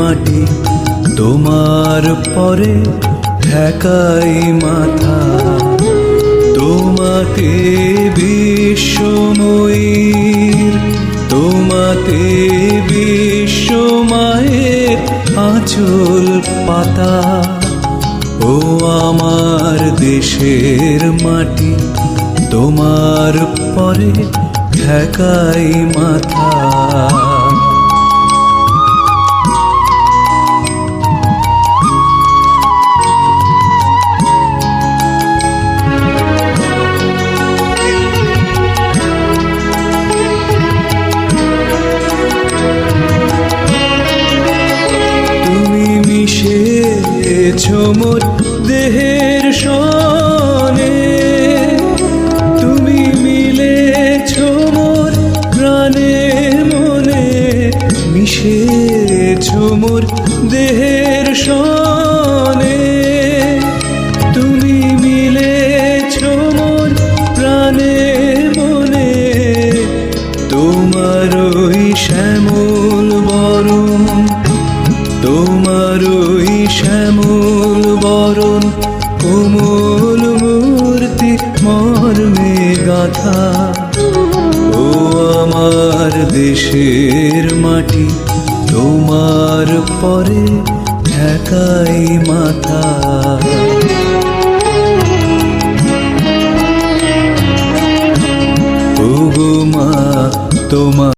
মাটি তোমার পরে ঠেকাই মাথা। তোমাতে বিশ্বময়ীর, তোমাতে বিশ্বমায়ের আঁচল পাতা। ও আমার দেশের মাটি তোমার পরে ঠেকাই মাথা। মিশেছো মোর দেহের সনে, তুমি মিলেছো মোর প্রাণে মনে। মিশেছো মোর দেহের সনে, তুমি মিলেছো মোর প্রাণে মনে। তোমার ওই শ্যামল বরণ, তোমার ওই শ্যামল বরণ কোমল মূর্তি মর্মে গাথা। ও আমার দেশের মাটি তোমার পরে ঠেকাই মাথা। ও গো মা তোমার